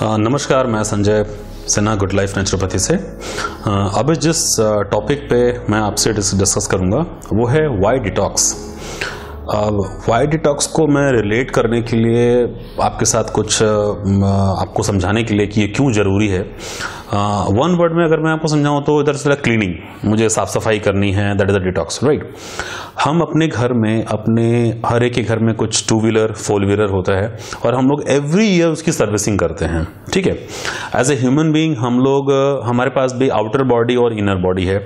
नमस्कार, मैं Sanjay Sinha good life naturopathy से। अभी जिस टॉपिक पे मैं आपसे डिस्कस करूंगा वो है वाई डिटॉक्स। वाई डिटॉक्स को मैं रिलेट करने के लिए आपके साथ कुछ आपको समझाने के लिए कि ये क्यों जरूरी है। वन वर्ड में अगर मैं आपको समझाऊं तो इधर से क्लीनिंग, मुझे साफ सफाई करनी है, that is the detox, right. हम अपने घर में, अपने हर एक के घर में कुछ 2 व्हीलर 4 व्हीलर होता है और हम लोग एवरी ईयर उसकी सर्विसिंग करते हैं, ठीक है। एज ए ह्यूमन बीइंग हम लोग, हमारे पास भी आउटर बॉडी और इनर बॉडी है।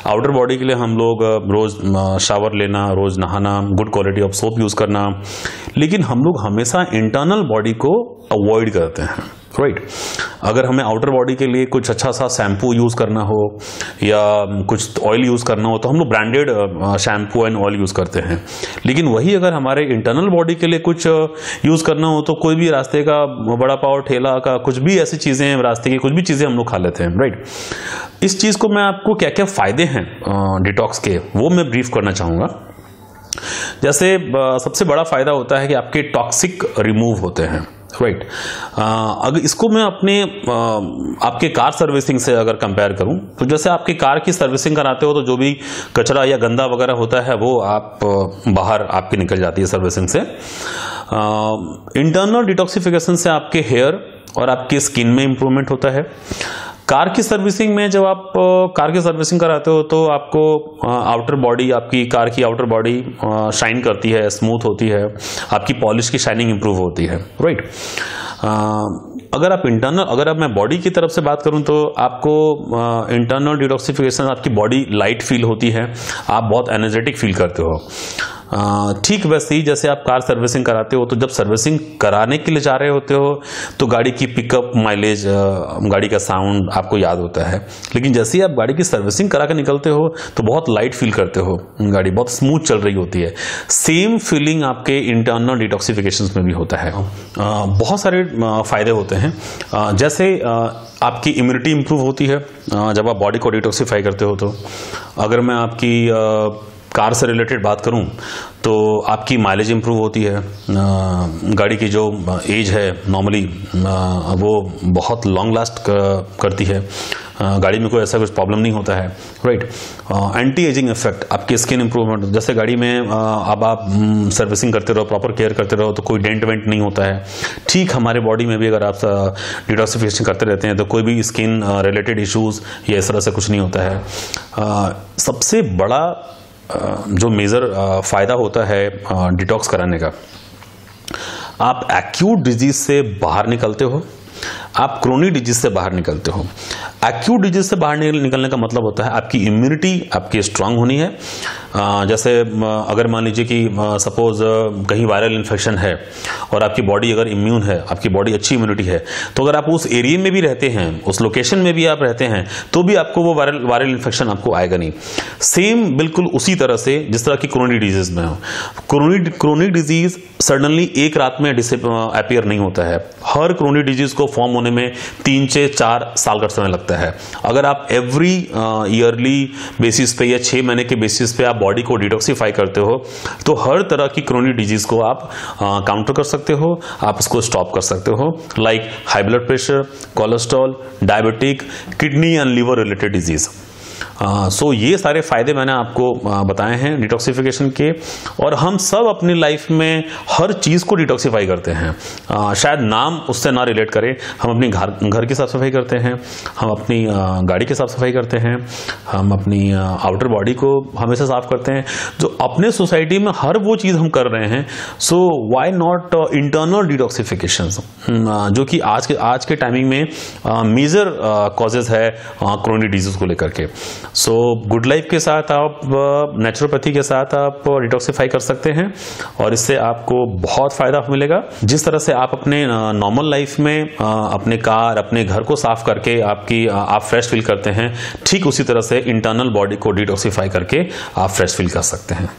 आउटर बॉडी के लिए हम लोग रोज शावर लेना, रोज नहाना, good quality of soap use करना, लेकिन हम लोग हमेशा इंटरनल बॉडी को अवॉइड करते हैं, राइट। अगर हमें आउटर बॉडी के लिए कुछ अच्छा सा शैम्पू यूज करना हो या कुछ ऑयल यूज करना हो तो हम लोग branded shampoo and oil use करते हैं, लेकिन वही अगर हमारे इंटरनल बॉडी के लिए कुछ यूज करना हो तो कोई भी रास्ते का बड़ा पाव ठेला का कुछ भी ऐसी चीजें, रास्ते की कुछ भी चीजें हम लोग खा लेते हैं, राइट। इस चीज को मैं आपको क्या क्या फायदे हैं डिटॉक्स के, वो मैं ब्रीफ करना चाहूंगा। जैसे सबसे बड़ा फायदा होता है कि आपके टॉक्सिक रिमूव होते हैं, राइट। अगर इसको मैं अपने आपके कार सर्विसिंग से अगर कंपेयर करूं तो जैसे आपकी कार की सर्विसिंग कराते हो तो जो भी कचरा या गंदा वगैरह होता है वो आप बाहर आपकी निकल जाती है सर्विसिंग से। इंटरनल डिटॉक्सिफिकेशन से आपके हेयर और आपकी स्किन में इंप्रूवमेंट होता है। कार की सर्विसिंग में जब आप कार की सर्विसिंग कराते हो तो आपको आउटर बॉडी, आपकी कार की आउटर बॉडी शाइन करती है, स्मूथ होती है, आपकी पॉलिश की शाइनिंग इंप्रूव होती है, राइट। अगर आप मैं बॉडी की तरफ से बात करूं तो आपको इंटरनल डिटॉक्सिफिकेशन, आपकी बॉडी लाइट फील होती है, आप बहुत एनर्जेटिक फील करते हो। ठीक वैसे ही जैसे आप कार सर्विसिंग कराते हो तो जब सर्विसिंग कराने के लिए जा रहे होते हो तो गाड़ी की पिकअप, माइलेज, गाड़ी का साउंड आपको याद होता है, लेकिन जैसे ही आप गाड़ी की सर्विसिंग करा के निकलते हो तो बहुत लाइट फील करते हो, गाड़ी बहुत स्मूथ चल रही होती है। सेम फीलिंग आपके इंटरनल डिटॉक्सिफिकेशन में भी होता है। बहुत सारे फायदे होते हैं, जैसे आपकी इम्यूनिटी इंप्रूव होती है जब आप बॉडी को डिटॉक्सिफाई करते हो। तो अगर मैं आपकी कार से रिलेटेड बात करूं तो आपकी माइलेज इंप्रूव होती है। गाड़ी की जो एज है नॉर्मली वो बहुत लॉन्ग लास्ट करती है, गाड़ी में कोई ऐसा कुछ प्रॉब्लम नहीं होता है, राइट। एंटी एजिंग इफेक्ट, आपकी स्किन इंप्रूवमेंट, जैसे गाड़ी में अब आप सर्विसिंग करते रहो, प्रॉपर केयर करते रहो तो कोई डेंट वेंट नहीं होता है। ठीक हमारे बॉडी में भी अगर आप डिटॉक्सिफिकेशन करते रहते हैं तो कोई भी स्किन रिलेटेड इश्यूज या इस तरह से कुछ नहीं होता है। सबसे बड़ा जो मेजर फायदा होता है डिटॉक्स कराने का, आप एक्यूट डिजीज से बाहर निकलते हो, आप क्रोनिक डिजीज से बाहर निकलते हो। एक्यूट डिजीज से बाहर निकलने का मतलब होता है आपकी इम्यूनिटी आपकी स्ट्रांग होनी है। जैसे अगर मान लीजिए कि सपोज कहीं वायरल इन्फेक्शन है और आपकी बॉडी अगर इम्यून है, आपकी बॉडी अच्छी इम्यूनिटी है, तो अगर आप उस एरिया में भी रहते हैं, उस लोकेशन में भी आप रहते हैं, तो भी आपको वो वायरल इन्फेक्शन आपको आएगा नहीं। सेम बिल्कुल उसी तरह से जिस तरह की क्रोनिक डिजीज में हो, क्रोनिक डिजीज सडनली एक रात में अपीयर नहीं होता है। हर क्रोनिक डिजीज को फॉर्म होने में 3 से 4 साल का समय लगता है। अगर आप एवरी ईयरली बेसिस पे या 6 महीने के बेसिस पे आप बॉडी को डिटॉक्सिफाई करते हो तो हर तरह की क्रोनिक डिजीज को आप काउंटर कर सकते हो, आप उसको स्टॉप कर सकते हो, like high blood pressure, cholesterol, diabetic, kidney and liver related disease. So ये सारे फायदे मैंने आपको बताए हैं डिटॉक्सिफिकेशन के, और हम सब अपनी लाइफ में हर चीज को डिटॉक्सिफाई करते हैं। शायद नाम उससे ना रिलेट करे, हम अपनी घर की साफ सफाई करते हैं, हम अपनी गाड़ी की साफ सफाई करते हैं, हम अपनी आउटर बॉडी को हमेशा साफ करते हैं। जो अपने सोसाइटी में हर वो चीज हम कर रहे हैं, so why not internal detoxification, जो कि आज के टाइमिंग में मेजर कॉजेज है क्रोनिक डिजीज को लेकर के। सो गुड लाइफ के साथ आप नेचुरोपैथी के साथ आप डिटॉक्सिफाई कर सकते हैं और इससे आपको बहुत फायदा मिलेगा। जिस तरह से आप अपने नॉर्मल लाइफ में अपने कार, अपने घर को साफ करके आप फ्रेश फील करते हैं, ठीक उसी तरह से इंटरनल बॉडी को डिटॉक्सिफाई करके आप फ्रेश फील कर सकते हैं।